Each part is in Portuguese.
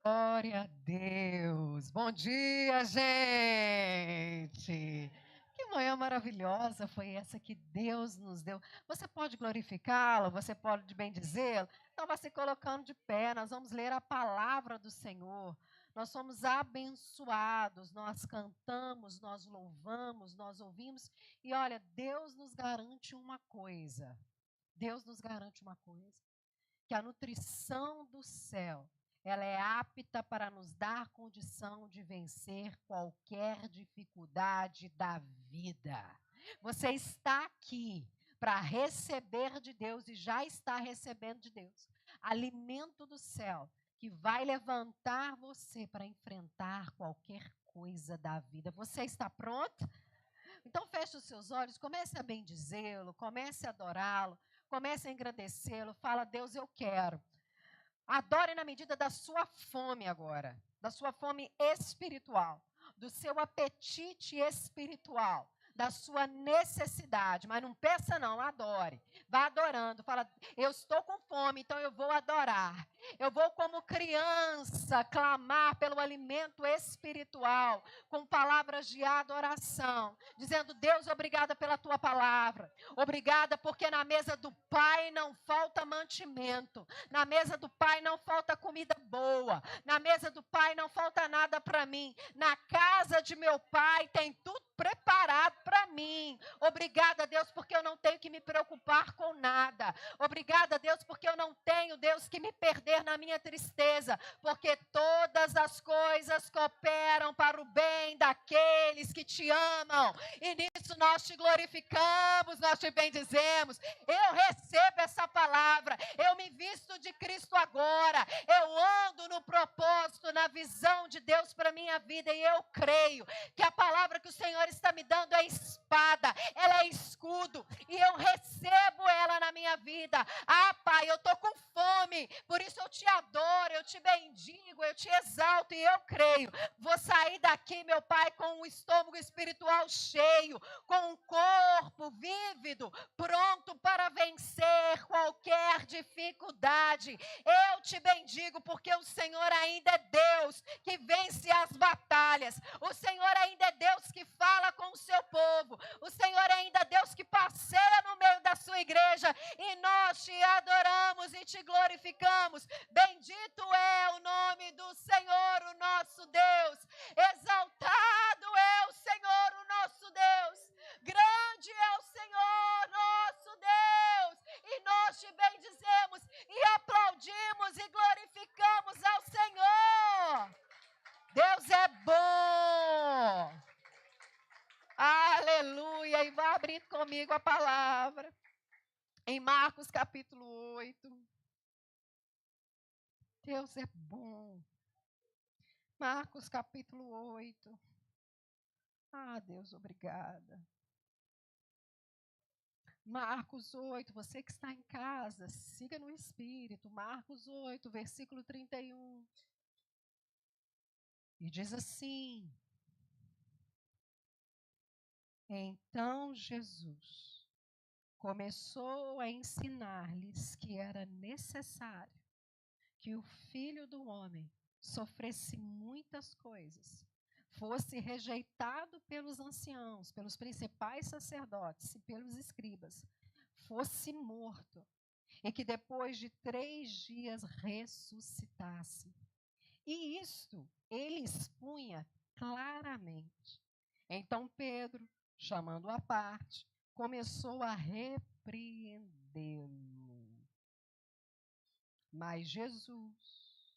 Glória a Deus. Bom dia, gente. Que manhã maravilhosa foi essa que Deus nos deu. Você pode glorificá-lo, você pode bendizê-lo. Então, vá se colocando de pé, nós vamos ler a palavra do Senhor. Nós somos abençoados, nós cantamos, nós louvamos, nós ouvimos. E olha, Deus nos garante uma coisa. Deus nos garante uma coisa, que a nutrição do céu, ela é apta para nos dar condição de vencer qualquer dificuldade da vida. Você está aqui para receber de Deus e já está recebendo de Deus alimento do céu que vai levantar você para enfrentar qualquer coisa da vida. Você está pronto? Então feche os seus olhos, comece a bendizê-lo, comece a adorá-lo, comece a engrandecê-lo. Fala: Deus, eu quero. Adore na medida da sua fome agora, da sua fome espiritual, do seu apetite espiritual, da sua necessidade. Mas não peça não, adore. Vá adorando, fala: eu estou com fome, então eu vou adorar. Eu vou, como criança, clamar pelo alimento espiritual, com palavras de adoração, dizendo: Deus, obrigada pela tua palavra. Obrigada porque na mesa do Pai não falta mantimento. Na mesa do Pai não falta comida boa. Na mesa do Pai não falta nada para mim. Na casa de meu Pai tem tudo preparado para mim. Obrigada, Deus, porque eu não tenho que me preocupar com nada. Obrigada, Deus, porque eu não tenho, Deus, que me perder na minha tristeza, porque todas as coisas cooperam para o bem daqueles que te amam. E nisso nós te glorificamos, nós te bendizemos. Eu recebo essa palavra, eu me visto de Cristo agora, eu ando no propósito, na visão de Deus para a minha vida, e eu creio que a palavra que o Senhor está me dando é espada, ela é escudo, e eu recebo ela na minha vida. Ah, Pai, eu estou com fome, por isso eu te adoro, eu te bendigo, eu te exalto, e eu creio. Vou sair daqui, meu Pai, com um estômago espiritual cheio, com um corpo vívido, pronto para vencer qualquer dificuldade. Eu te bendigo porque o Senhor ainda é Deus que vence as batalhas. O Senhor ainda é Deus que fala com o seu povo. O Senhor ainda é Deus que passeia no meio da sua igreja, e nós te adoramos e te glorificamos. Bendito é o nome do Senhor, o nosso Deus. Exaltado é o Senhor, o nosso Deus. Grande é o Senhor, nosso Deus. E nós te bendizemos e aplaudimos e glorificamos ao Senhor. Deus é bom. Aleluia. E vá abrindo comigo a palavra em Marcos capítulo 8. Deus é bom. Marcos capítulo 8. Ah, Deus, obrigada. Marcos 8, você que está em casa, siga no Espírito. Marcos 8, versículo 31. E diz assim: então Jesus começou a ensinar-lhes que era necessário que o Filho do Homem sofresse muitas coisas, fosse rejeitado pelos anciãos, pelos principais sacerdotes e pelos escribas, fosse morto, e que depois de 3 dias ressuscitasse. E isto ele expunha claramente. Então Pedro, chamando-o à parte, começou a repreendê-lo. Mas Jesus,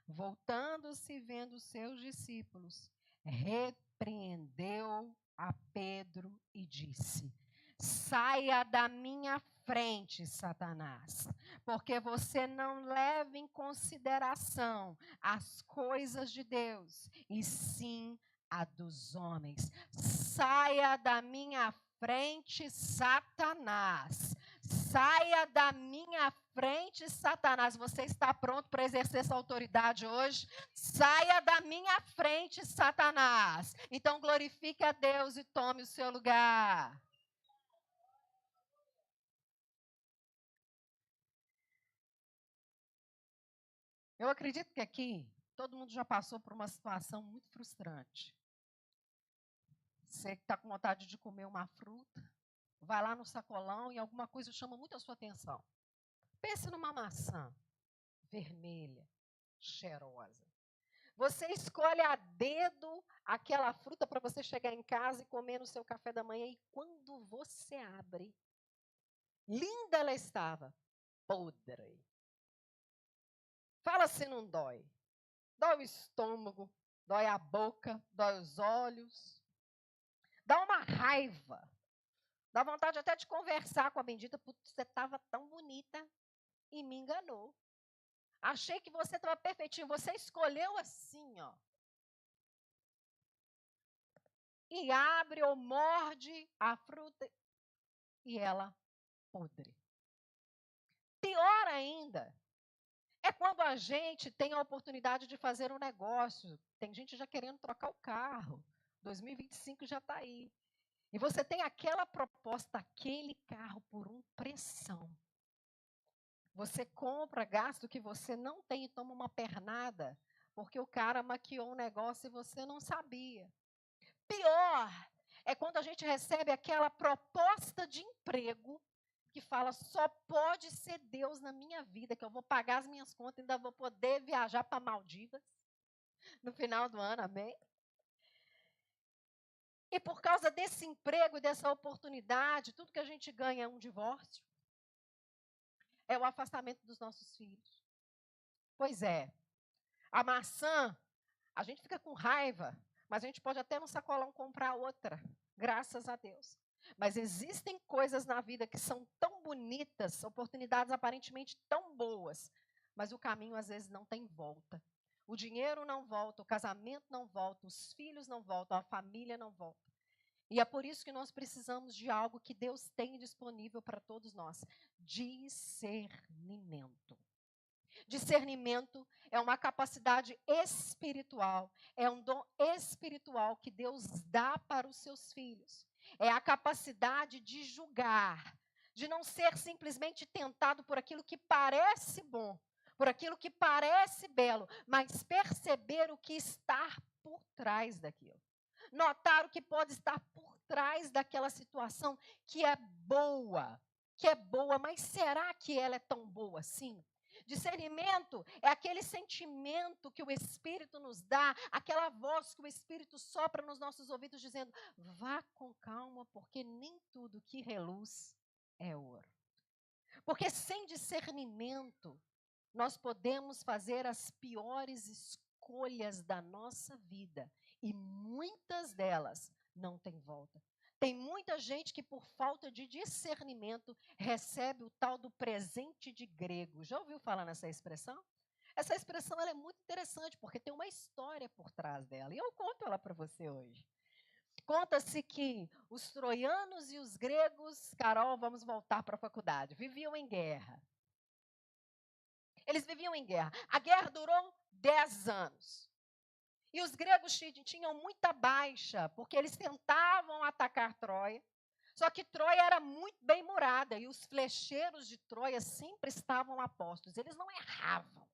voltando-se e vendo os seus discípulos, repreendeu a Pedro e disse: saia da minha frente, Satanás, porque você não leva em consideração as coisas de Deus, e sim a dos homens. Saia da minha frente, Satanás. Saia da minha frente, Satanás. Você está pronto para exercer essa autoridade hoje? Saia da minha frente, Satanás. Então glorifique a Deus e tome o seu lugar. Eu acredito que aqui todo mundo já passou por uma situação muito frustrante. Você que está com vontade de comer uma fruta, vai lá no sacolão e alguma coisa chama muito a sua atenção. Pense numa maçã vermelha, cheirosa. Você escolhe a dedo aquela fruta para você chegar em casa e comer no seu café da manhã. E quando você abre, linda ela estava, podre. Fala se não dói. Dói o estômago, dói a boca, dói os olhos. Dá uma raiva. Dá vontade até de conversar com a bendita. Putz, você estava tão bonita e me enganou. Achei que você estava perfeitinho. Você escolheu assim, ó. E abre ou morde a fruta e ela podre. Pior ainda é quando a gente tem a oportunidade de fazer um negócio. Tem gente já querendo trocar o carro. 2025 já está aí. E você tem aquela proposta, aquele carro por um pressão. Você compra, gasta o que você não tem e toma uma pernada, porque o cara maquiou um negócio e você não sabia. Pior é quando a gente recebe aquela proposta de emprego que fala, só pode ser Deus na minha vida, que eu vou pagar as minhas contas e ainda vou poder viajar para Maldivas no final do ano, amém? E por causa desse emprego, dessa oportunidade, tudo que a gente ganha é um divórcio, é o afastamento dos nossos filhos. Pois é, a maçã, a gente fica com raiva, mas a gente pode até no sacolão comprar outra, graças a Deus. Mas existem coisas na vida que são tão bonitas, oportunidades aparentemente tão boas, mas o caminho às vezes não tem volta. O dinheiro não volta, o casamento não volta, os filhos não voltam, a família não volta. E é por isso que nós precisamos de algo que Deus tem disponível para todos nós: discernimento. Discernimento é uma capacidade espiritual, é um dom espiritual que Deus dá para os seus filhos. É a capacidade de julgar, de não ser simplesmente tentado por aquilo que parece bom, por aquilo que parece belo, mas perceber o que está por trás daquilo. Notar o que pode estar por trás daquela situação que é boa, mas será que ela é tão boa assim? Discernimento é aquele sentimento que o Espírito nos dá, aquela voz que o Espírito sopra nos nossos ouvidos, dizendo: vá com calma, porque nem tudo que reluz é ouro. Porque sem discernimento, nós podemos fazer as piores escolhas da nossa vida, e muitas delas não têm volta. Tem muita gente que, por falta de discernimento, recebe o tal do presente de grego. Já ouviu falar nessa expressão? Essa expressão ela é muito interessante, porque tem uma história por trás dela. E eu conto ela para você hoje. Conta-se que os troianos e os gregos, Carol, vamos voltar para a faculdade, viviam em guerra. Eles viviam em guerra. A guerra durou 10 anos. E os gregos tinham muita baixa, porque eles tentavam atacar Troia. Só que Troia era muito bem murada e os flecheiros de Troia sempre estavam a postos. Eles não erravam.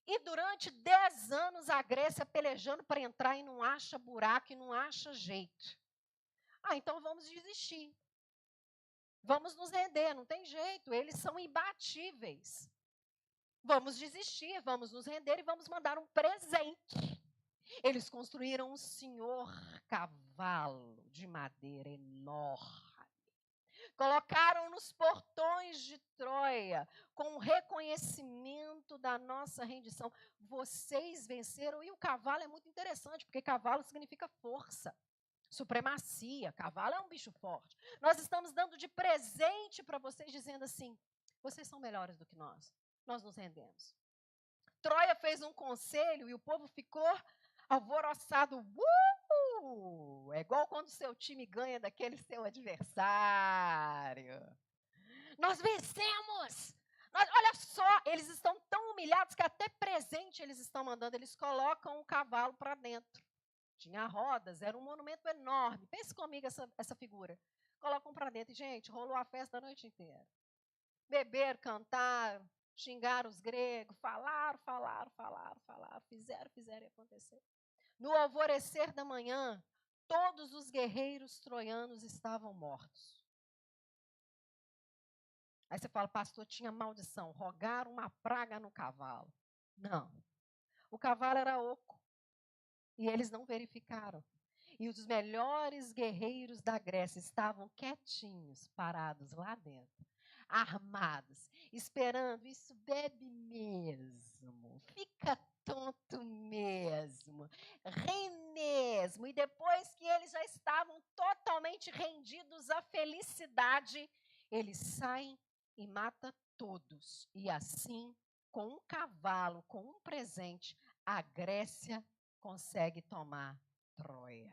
E durante 10 anos a Grécia pelejando para entrar e não acha buraco e não acha jeito. Então vamos desistir. Vamos nos render, não tem jeito, eles são imbatíveis. Vamos desistir, vamos nos render e vamos mandar um presente. Eles construíram um senhor cavalo de madeira enorme. Colocaram nos portões de Troia, com o reconhecimento da nossa rendição. Vocês venceram. E o cavalo é muito interessante, porque cavalo significa força, supremacia. Cavalo é um bicho forte. Nós estamos dando de presente para vocês, dizendo assim: vocês são melhores do que nós. Nós nos rendemos. Troia fez um conselho e o povo ficou alvoroçado. É igual quando o seu time ganha daquele seu adversário. Nós vencemos! Olha só, eles estão tão humilhados que até presente eles estão mandando. Eles colocam o cavalo para dentro. Tinha rodas, era um monumento enorme. Pense comigo essa figura. Colocam para dentro. E, gente, rolou a festa a noite inteira. Beberam, cantaram, xingaram os gregos, falaram, fizeram e aconteceu. No alvorecer da manhã, todos os guerreiros troianos estavam mortos. Aí você fala, pastor, tinha maldição, rogaram uma praga no cavalo. Não, o cavalo era oco e eles não verificaram. E os melhores guerreiros da Grécia estavam quietinhos, parados lá dentro, armados, esperando. Isso bebe mesmo, fica tonto mesmo, rei mesmo. E depois que eles já estavam totalmente rendidos à felicidade, eles saem e matam todos. E assim, com um cavalo, com um presente, a Grécia consegue tomar Troia.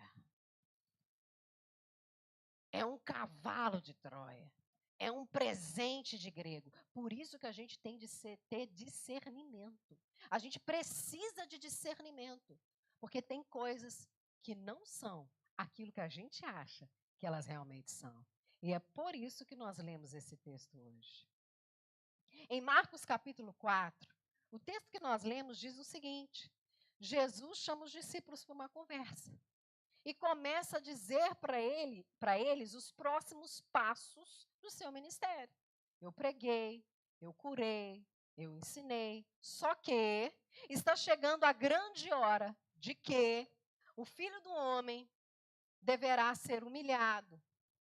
É um cavalo de Troia. É um presente de grego. Por isso que a gente tem de ter discernimento. A gente precisa de discernimento. Porque tem coisas que não são aquilo que a gente acha que elas realmente são. E é por isso que nós lemos esse texto hoje. Em Marcos capítulo 4, o texto que nós lemos diz o seguinte: Jesus chama os discípulos para uma conversa. E começa a dizer para eles os próximos passos do seu ministério. Eu preguei, eu curei, eu ensinei. Só que está chegando a grande hora de que o Filho do Homem deverá ser humilhado,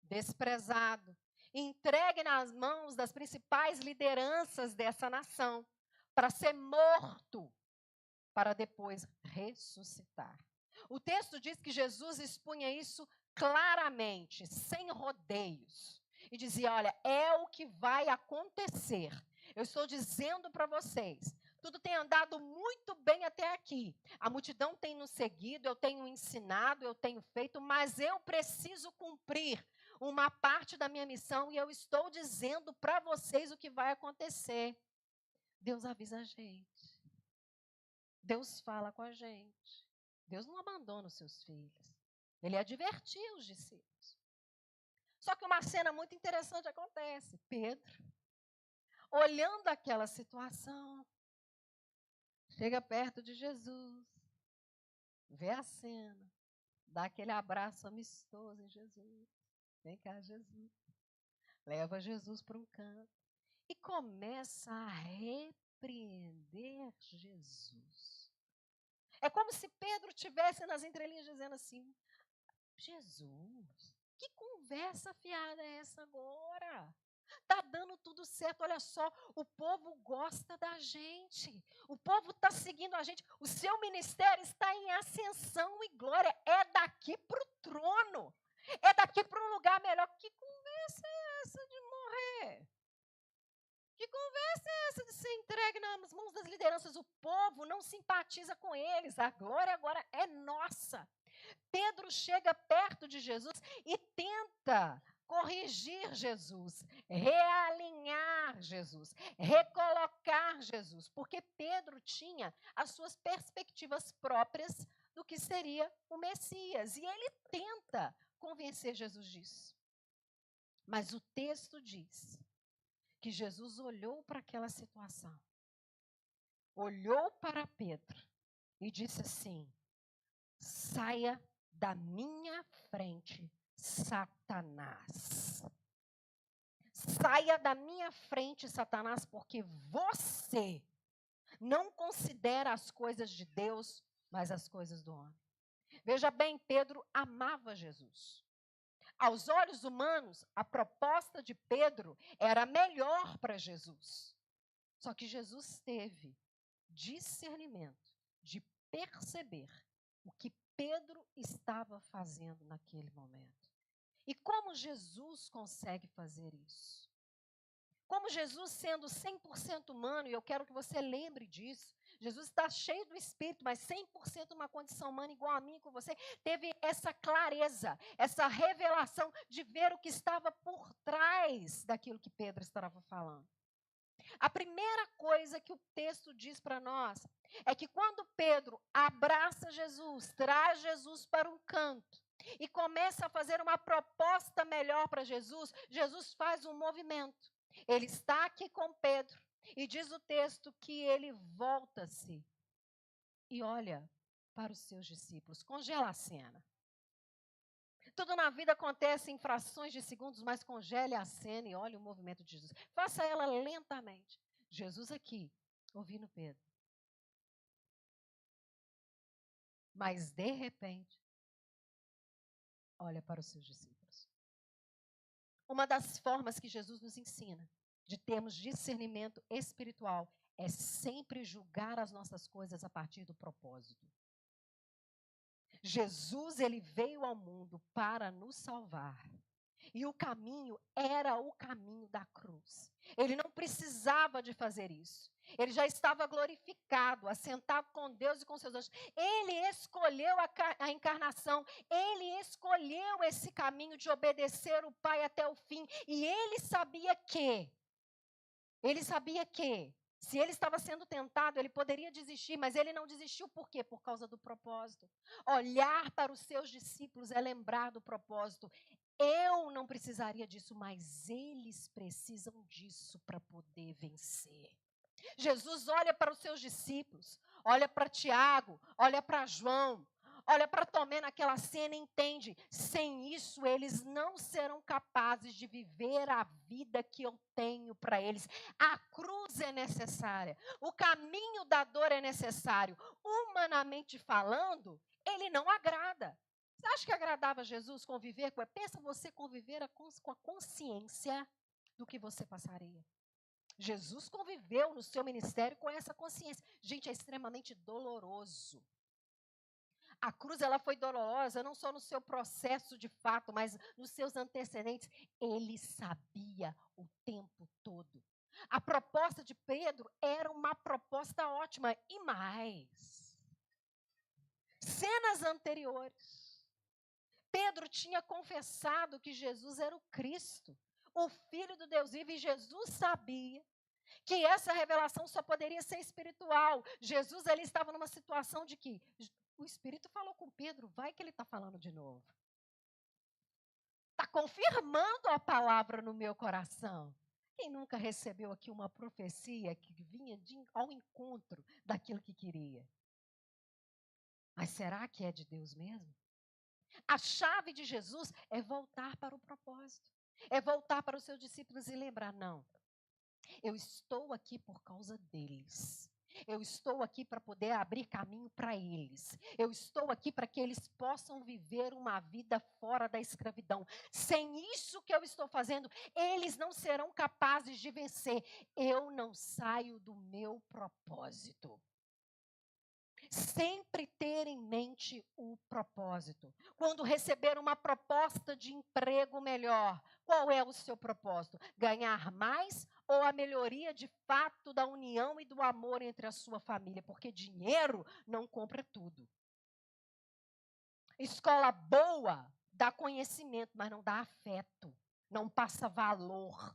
desprezado, entregue nas mãos das principais lideranças dessa nação, para ser morto, para depois ressuscitar. O texto diz que Jesus expunha isso claramente, sem rodeios. E dizia, olha, é o que vai acontecer. Eu estou dizendo para vocês, tudo tem andado muito bem até aqui. A multidão tem nos seguido, eu tenho ensinado, eu tenho feito, mas eu preciso cumprir uma parte da minha missão e eu estou dizendo para vocês o que vai acontecer. Deus avisa a gente. Deus fala com a gente. Deus não abandona os seus filhos. Ele advertiu os discípulos. Só que uma cena muito interessante acontece. Pedro, olhando aquela situação, chega perto de Jesus, vê a cena, dá aquele abraço amistoso em Jesus. Vem cá, Jesus. Leva Jesus para um canto e começa a repreender Jesus. É como se Pedro tivesse nas entrelinhas dizendo assim, Jesus, que conversa fiada é essa agora? Está dando tudo certo, olha só, o povo gosta da gente, o povo está seguindo a gente, o seu ministério está em ascensão e glória, é daqui para o trono, é daqui para um lugar melhor. Que conversa é essa de morrer? Que conversa é essa de ser entregue nas mãos das lideranças? O povo não simpatiza com eles, a glória agora é nossa. Pedro chega perto de Jesus e tenta corrigir Jesus, realinhar Jesus, recolocar Jesus, porque Pedro tinha as suas perspectivas próprias do que seria o Messias, e ele tenta convencer Jesus disso. Mas o texto diz que Jesus olhou para aquela situação, olhou para Pedro e disse assim, saia da minha frente, Satanás. Saia da minha frente, Satanás, porque você não considera as coisas de Deus, mas as coisas do homem. Veja bem, Pedro amava Jesus. Aos olhos humanos, a proposta de Pedro era melhor para Jesus. Só que Jesus teve discernimento de perceber o que Pedro estava fazendo naquele momento. E como Jesus consegue fazer isso? Como Jesus sendo 100% humano, e eu quero que você lembre disso, Jesus está cheio do Espírito, mas 100% uma condição humana igual a mim e com você, teve essa clareza, essa revelação de ver o que estava por trás daquilo que Pedro estava falando. A primeira coisa que o texto diz para nós é que quando Pedro abraça Jesus, traz Jesus para um canto e começa a fazer uma proposta melhor para Jesus, Jesus faz um movimento. Ele está aqui com Pedro, E diz o texto que ele volta-se e olha para os seus discípulos. Congela a cena. Tudo na vida acontece em frações de segundos, mas congele a cena e olhe o movimento de Jesus. Faça ela lentamente. Jesus aqui, ouvindo Pedro. Mas, de repente, olha para os seus discípulos. Uma das formas que Jesus nos ensina de termos discernimento espiritual é sempre julgar as nossas coisas a partir do propósito. Jesus, ele veio ao mundo para nos salvar. E o caminho era o caminho da cruz. Ele não precisava de fazer isso. Ele já estava glorificado, assentado com Deus e com seus anjos. Ele escolheu a encarnação. Ele escolheu esse caminho de obedecer o Pai até o fim. E ele sabia que, se ele estava sendo tentado, ele poderia desistir, mas ele não desistiu por quê? Por causa do propósito. Olhar para os seus discípulos é lembrar do propósito. Eu não precisaria disso, mas eles precisam disso para poder vencer. Jesus olha para os seus discípulos, olha para Tiago, olha para João, olha para Tomé naquela cena e entende, sem isso eles não serão capazes de viver a vida que eu tenho para eles. A cruz é necessária, o caminho da dor é necessário. Humanamente falando, ele não agrada. Você acha que agradava a Jesus conviver com... Pensa você conviver com a consciência do que você passaria. Jesus conviveu no seu ministério com essa consciência. Gente, é extremamente doloroso. A cruz, ela foi dolorosa não só no seu processo de fato, mas nos seus antecedentes. Ele sabia o tempo todo. A proposta de Pedro era uma proposta ótima. E mais, cenas anteriores. Pedro tinha confessado que Jesus era o Cristo, o Filho do Deus vivo, e Jesus sabia que essa revelação só poderia ser espiritual. Jesus, ele estava numa situação de que o Espírito falou com Pedro, vai que ele está falando de novo. Está confirmando a palavra no meu coração. Quem nunca recebeu aqui uma profecia que vinha ao encontro daquilo que queria? Mas será que é de Deus mesmo? A chave de Jesus é voltar para o propósito. É voltar para os seus discípulos e lembrar, não, eu estou aqui por causa deles. Eu estou aqui para poder abrir caminho para eles. Eu estou aqui para que eles possam viver uma vida fora da escravidão. Sem isso que eu estou fazendo, eles não serão capazes de vencer. Eu não saio do meu propósito. Sempre ter em mente o propósito. Quando receber uma proposta de emprego melhor, qual é o seu propósito? Ganhar mais ou a melhoria de fato da união e do amor entre a sua família? Porque dinheiro não compra tudo. Escola boa dá conhecimento, mas não dá afeto, não passa valor.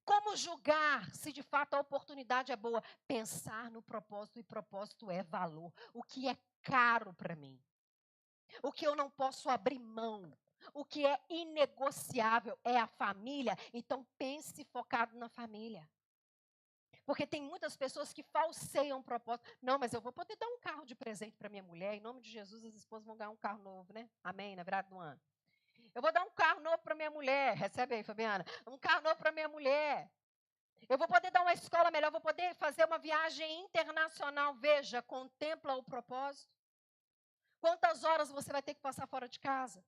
Como julgar se de fato a oportunidade é boa? Pensar no propósito, e propósito é valor. O que é caro para mim? O que eu não posso abrir mão? O que é inegociável é a família? Então pense focado na família. Porque tem muitas pessoas que falseiam o propósito. Não, mas eu vou poder dar um carro de presente para minha mulher. Em nome de Jesus, as esposas vão ganhar um carro novo, né? Amém? Na virada do ano. Eu vou dar um carro novo para minha mulher. Recebe aí, Fabiana. Um carro novo para minha mulher. Eu vou poder dar uma escola melhor, vou poder fazer uma viagem internacional. Veja, contempla o propósito. Quantas horas você vai ter que passar fora de casa?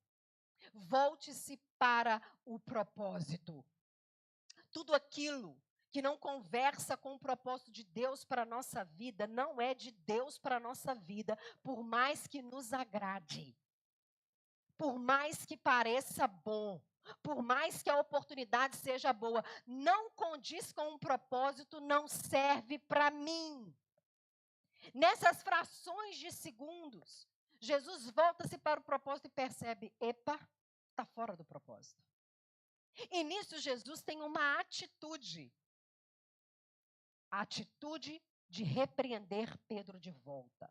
Volte-se para o propósito. Tudo aquilo que não conversa com o propósito de Deus para a nossa vida, não é de Deus para a nossa vida, por mais que nos agrade. Por mais que pareça bom. Por mais que a oportunidade seja boa, não condiz com um propósito, não serve para mim. Nessas frações de segundos, Jesus volta-se para o propósito e percebe, epa, está fora do propósito. E nisso Jesus tem uma atitude. A atitude de repreender Pedro de volta.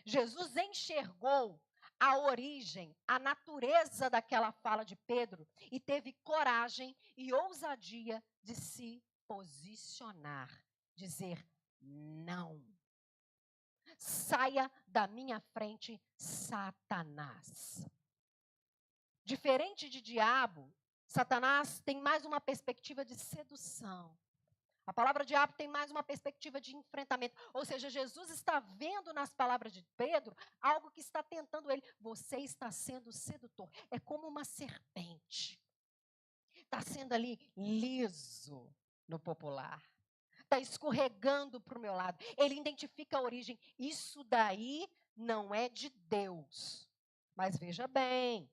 Jesus enxergou a origem, a natureza daquela fala de Pedro e teve coragem e ousadia de se posicionar, dizer não. Saia da minha frente, Satanás. Diferente de diabo, Satanás tem mais uma perspectiva de sedução. A palavra diabo tem mais uma perspectiva de enfrentamento. Ou seja, Jesus está vendo nas palavras de Pedro algo que está tentando ele. Você está sendo sedutor. É como uma serpente. Está sendo ali liso no popular. Está escorregando para o meu lado. Ele identifica a origem. Isso daí não é de Deus. Mas veja bem,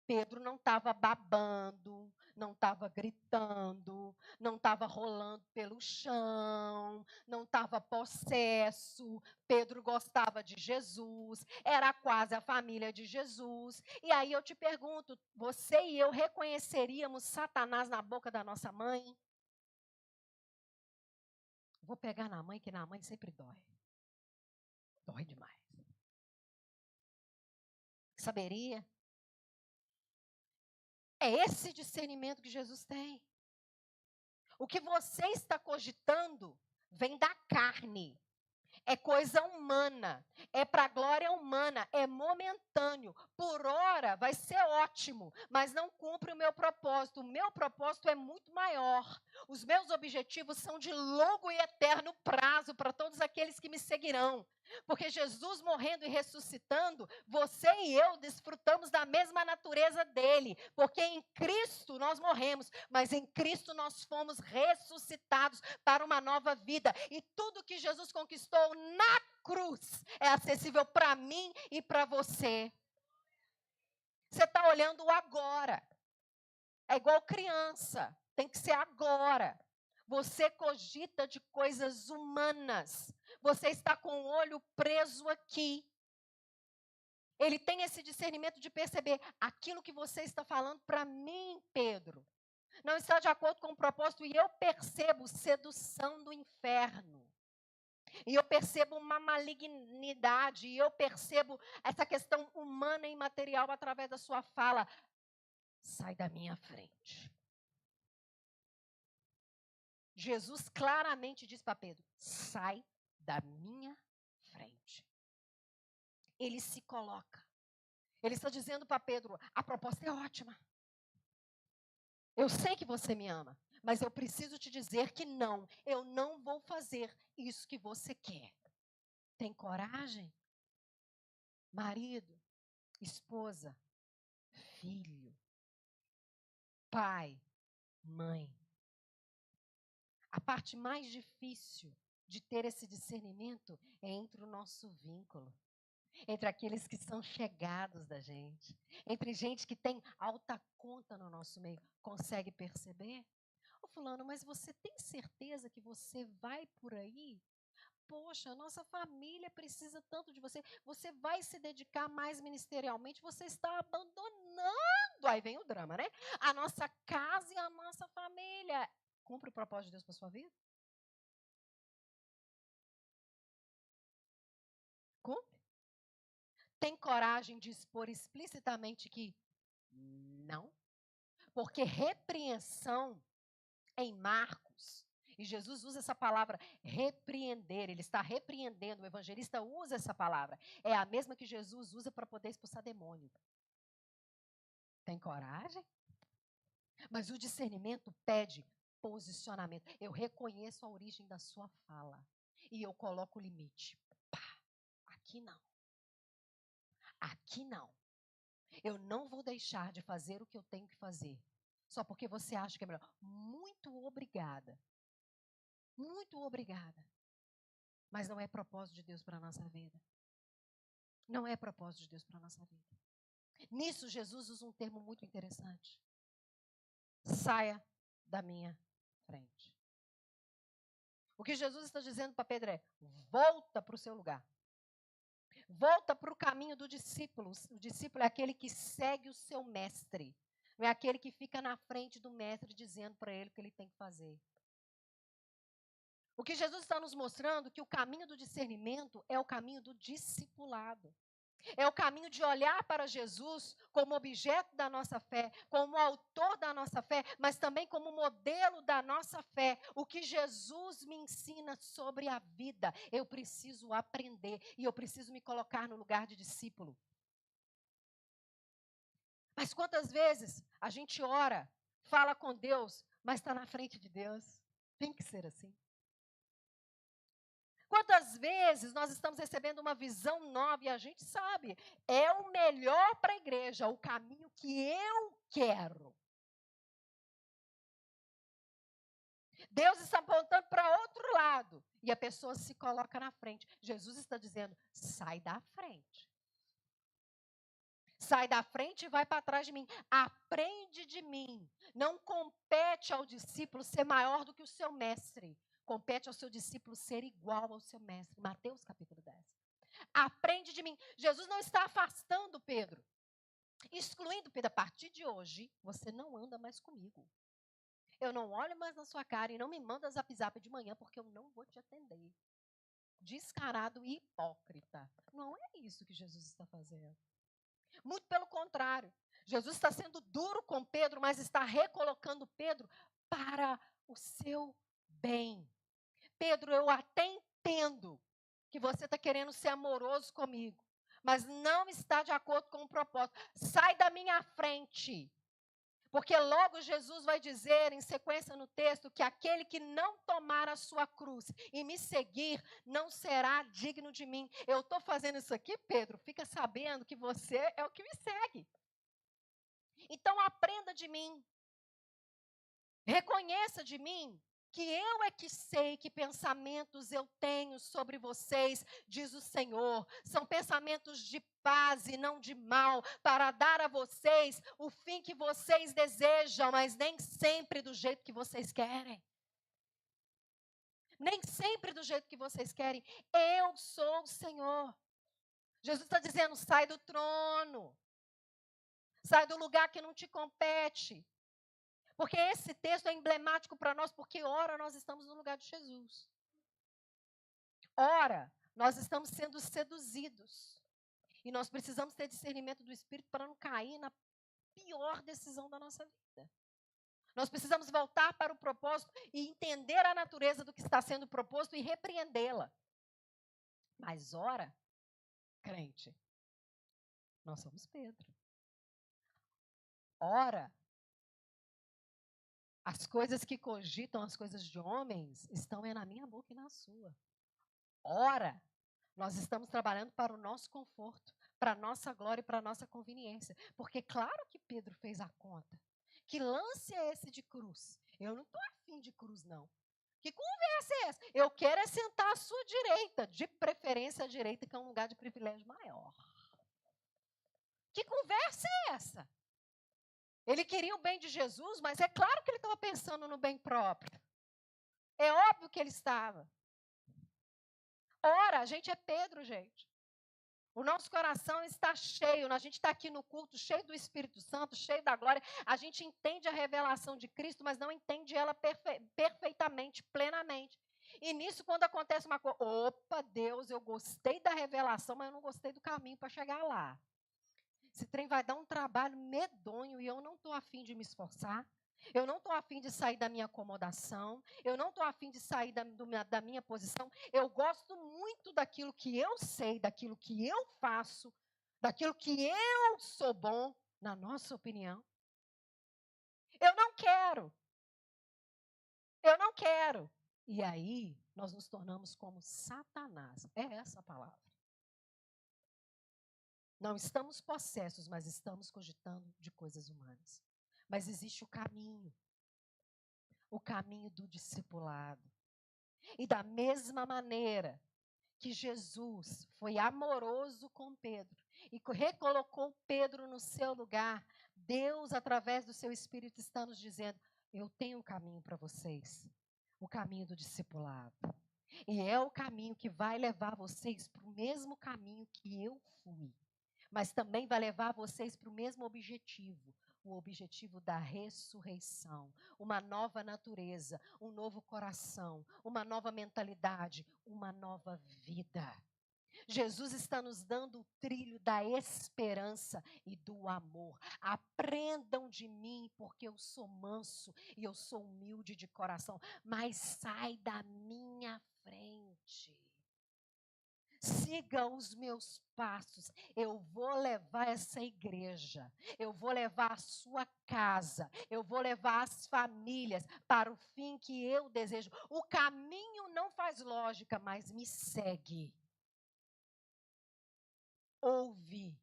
Pedro não estava babando, não estava gritando, não estava rolando pelo chão, não estava possesso. Pedro gostava de Jesus, era quase a família de Jesus. E aí eu te pergunto, você e eu reconheceríamos Satanás na boca da nossa mãe? Vou pegar na mãe, que na mãe sempre dói. Dói demais. Saberia? É esse discernimento que Jesus tem. O que você está cogitando vem da carne. É coisa humana, é para a glória humana, é momentâneo. Por hora vai ser ótimo, mas não cumpre o meu propósito. O meu propósito é muito maior. Os meus objetivos são de longo e eterno prazo para todos aqueles que me seguirão. Porque Jesus morrendo e ressuscitando, você e eu desfrutamos da mesma natureza dele. Porque em Cristo nós morremos, mas em Cristo nós fomos ressuscitados para uma nova vida. E tudo que Jesus conquistou na cruz é acessível para mim e para você. Você está olhando o agora. É igual criança, tem que ser agora. Você cogita de coisas humanas. Você está com o olho preso aqui. Ele tem esse discernimento de perceber aquilo que você está falando para mim, Pedro. Não está de acordo com o propósito e eu percebo sedução do inferno. E eu percebo uma malignidade, e eu percebo essa questão humana e material através da sua fala. Sai da minha frente. Jesus claramente diz para Pedro, sai da minha frente. Ele se coloca. Ele está dizendo para Pedro, a proposta é ótima. Eu sei que você me ama, mas eu preciso te dizer que não, eu não vou fazer isso que você quer. Tem coragem? Marido, esposa, filho, pai, mãe. A parte mais difícil de ter esse discernimento é entre o nosso vínculo. Entre aqueles que são chegados da gente. Entre gente que tem alta conta no nosso meio. Consegue perceber? Ô fulano, mas você tem certeza que você vai por aí? Poxa, a nossa família precisa tanto de você. Você vai se dedicar mais ministerialmente, você está abandonando. Aí vem o drama, né? A nossa casa e a nossa família. Cumpre o propósito de Deus para a sua vida? Cumpre? Tem coragem de expor explicitamente que não? Porque repreensão em Marcos, e Jesus usa essa palavra repreender, ele está repreendendo, o evangelista usa essa palavra. É a mesma que Jesus usa para poder expulsar demônio. Tem coragem? Mas o discernimento pede posicionamento. Eu reconheço a origem da sua fala e eu coloco o limite. Pá, aqui não. Aqui não. Eu não vou deixar de fazer o que eu tenho que fazer. Só porque você acha que é melhor. Muito obrigada. Muito obrigada. Mas não é propósito de Deus para a nossa vida. Não é propósito de Deus para a nossa vida. Nisso, Jesus usa um termo muito interessante. Saia da minha frente. O que Jesus está dizendo para Pedro é: volta para o seu lugar. Volta para o caminho do discípulo. O discípulo é aquele que segue o seu mestre. Não é aquele que fica na frente do mestre dizendo para ele o que ele tem que fazer. O que Jesus está nos mostrando é que o caminho do discernimento é o caminho do discipulado. É o caminho de olhar para Jesus como objeto da nossa fé, como autor da nossa fé, mas também como modelo da nossa fé. O que Jesus me ensina sobre a vida, eu preciso aprender e eu preciso me colocar no lugar de discípulo. Mas quantas vezes a gente ora, fala com Deus, mas está na frente de Deus? Tem que ser assim. Quantas vezes nós estamos recebendo uma visão nova e a gente sabe, é o melhor para a igreja, o caminho que eu quero. Deus está apontando para outro lado e a pessoa se coloca na frente. Jesus está dizendo, sai da frente. Sai da frente e vai para trás de mim. Aprende de mim. Não compete ao discípulo ser maior do que o seu mestre. Compete ao seu discípulo ser igual ao seu mestre. Mateus capítulo 10. Aprende de mim. Jesus não está afastando Pedro. Excluindo Pedro. A partir de hoje, você não anda mais comigo. Eu não olho mais na sua cara e não me manda zap de manhã porque eu não vou te atender. Descarado e hipócrita. Não é isso que Jesus está fazendo. Muito pelo contrário. Jesus está sendo duro com Pedro, mas está recolocando Pedro para o seu bem. Pedro, eu até entendo que você está querendo ser amoroso comigo, mas não está de acordo com o propósito. Sai da minha frente. Porque logo Jesus vai dizer, em sequência no texto, que aquele que não tomar a sua cruz e me seguir, não será digno de mim. Eu estou fazendo isso aqui, Pedro, fica sabendo que você é o que me segue. Então aprenda de mim. Reconheça de mim que eu é que sei que pensamentos eu tenho sobre vocês, diz o Senhor. São pensamentos de paz e não de mal, para dar a vocês o fim que vocês desejam, mas nem sempre do jeito que vocês querem. Nem sempre do jeito que vocês querem. Eu sou o Senhor. Jesus está dizendo, sai do trono. Sai do lugar que não te compete. Porque esse texto é emblemático para nós, porque ora nós estamos no lugar de Jesus. Ora, nós estamos sendo seduzidos. E nós precisamos ter discernimento do Espírito para não cair na pior decisão da nossa vida. Nós precisamos voltar para o propósito e entender a natureza do que está sendo proposto e repreendê-la. Mas ora, crente, nós somos Pedro. Ora, as coisas que cogitam as coisas de homens estão na minha boca e na sua. Ora, nós estamos trabalhando para o nosso conforto, para a nossa glória e para a nossa conveniência. Porque claro que Pedro fez a conta. Que lance é esse de cruz? Eu não estou afim de cruz, não. Que conversa é essa? Eu quero é sentar à sua direita, de preferência à direita, que é um lugar de privilégio maior. Que conversa é essa? Ele queria o bem de Jesus, mas é claro que ele estava pensando no bem próprio. É óbvio que ele estava. Ora, a gente é Pedro, gente. O nosso coração está cheio, a gente está aqui no culto, cheio do Espírito Santo, cheio da glória. A gente entende a revelação de Cristo, mas não entende ela perfeitamente, plenamente. E nisso, quando acontece uma coisa, opa, Deus, eu gostei da revelação, mas eu não gostei do caminho para chegar lá. Esse trem vai dar um trabalho medonho e eu não estou afim de me esforçar. Eu não estou afim de sair da minha acomodação. Eu não estou afim de sair da minha posição. Eu gosto muito daquilo que eu sei, daquilo que eu faço, daquilo que eu sou bom, na nossa opinião. Eu não quero. Eu não quero. E aí, nós nos tornamos como Satanás. É essa a palavra. Não estamos possessos, mas estamos cogitando de coisas humanas. Mas existe o caminho do discipulado. E da mesma maneira que Jesus foi amoroso com Pedro e recolocou Pedro no seu lugar, Deus, através do seu Espírito, está nos dizendo, eu tenho um caminho para vocês, o caminho do discipulado. E é o caminho que vai levar vocês para o mesmo caminho que eu fui. Mas também vai levar vocês para o mesmo objetivo, o objetivo da ressurreição, uma nova natureza, um novo coração, uma nova mentalidade, uma nova vida. Jesus está nos dando o trilho da esperança e do amor. Aprendam de mim, porque eu sou manso e eu sou humilde de coração, mas sai da minha frente. Siga os meus passos. Eu vou levar essa igreja. Eu vou levar a sua casa. Eu vou levar as famílias para o fim que eu desejo. O caminho não faz lógica, mas me segue. Ouve,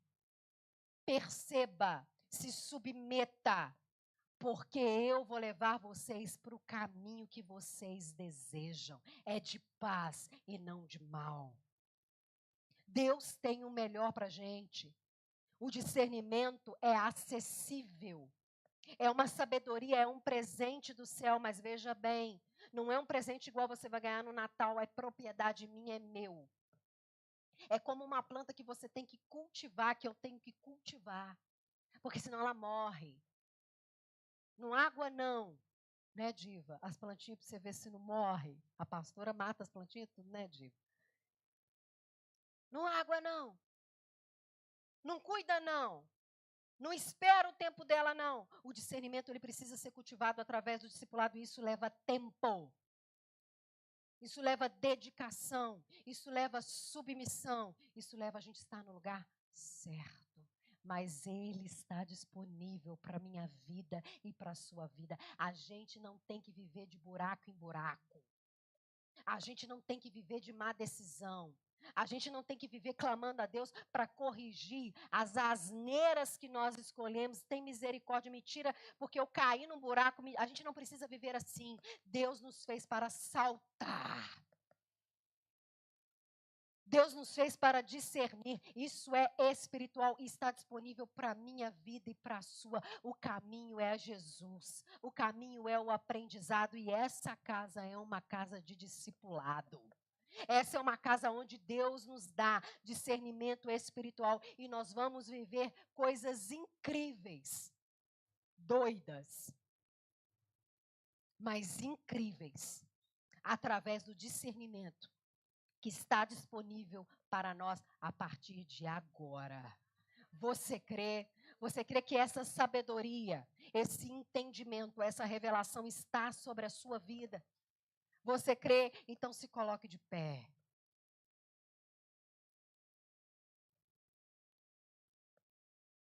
perceba, se submeta, porque eu vou levar vocês para o caminho que vocês desejam. É de paz e não de mal. Deus tem o melhor para a gente. O discernimento é acessível. É uma sabedoria, é um presente do céu, mas veja bem, não é um presente igual você vai ganhar no Natal, é propriedade minha, é meu. É como uma planta que você tem que cultivar, que eu tenho que cultivar, porque senão ela morre. Não água não, né, Diva? As plantinhas para você ver se não morre. A pastora mata as plantinhas, tudo, né, Diva? Não água não. Não cuida não. Não espera o tempo dela, não. O discernimento ele precisa ser cultivado através do discipulado e isso leva tempo. Isso leva dedicação. Isso leva submissão. Isso leva a gente estar no lugar certo. Mas Ele está disponível para a minha vida e para a sua vida. A gente não tem que viver de buraco em buraco. A gente não tem que viver de má decisão. A gente não tem que viver clamando a Deus para corrigir as asneiras que nós escolhemos. Tem misericórdia, me tira, porque eu caí num buraco. A gente não precisa viver assim. Deus nos fez para saltar. Deus nos fez para discernir. Isso é espiritual e está disponível para a minha vida e para a sua. O caminho é Jesus. O caminho é o aprendizado. E essa casa é uma casa de discipulado. Essa é uma casa onde Deus nos dá discernimento espiritual e nós vamos viver coisas incríveis, doidas, mas incríveis, através do discernimento que está disponível para nós a partir de agora. Você crê? Você crê que essa sabedoria, esse entendimento, essa revelação está sobre a sua vida? Você crê? Então se coloque de pé.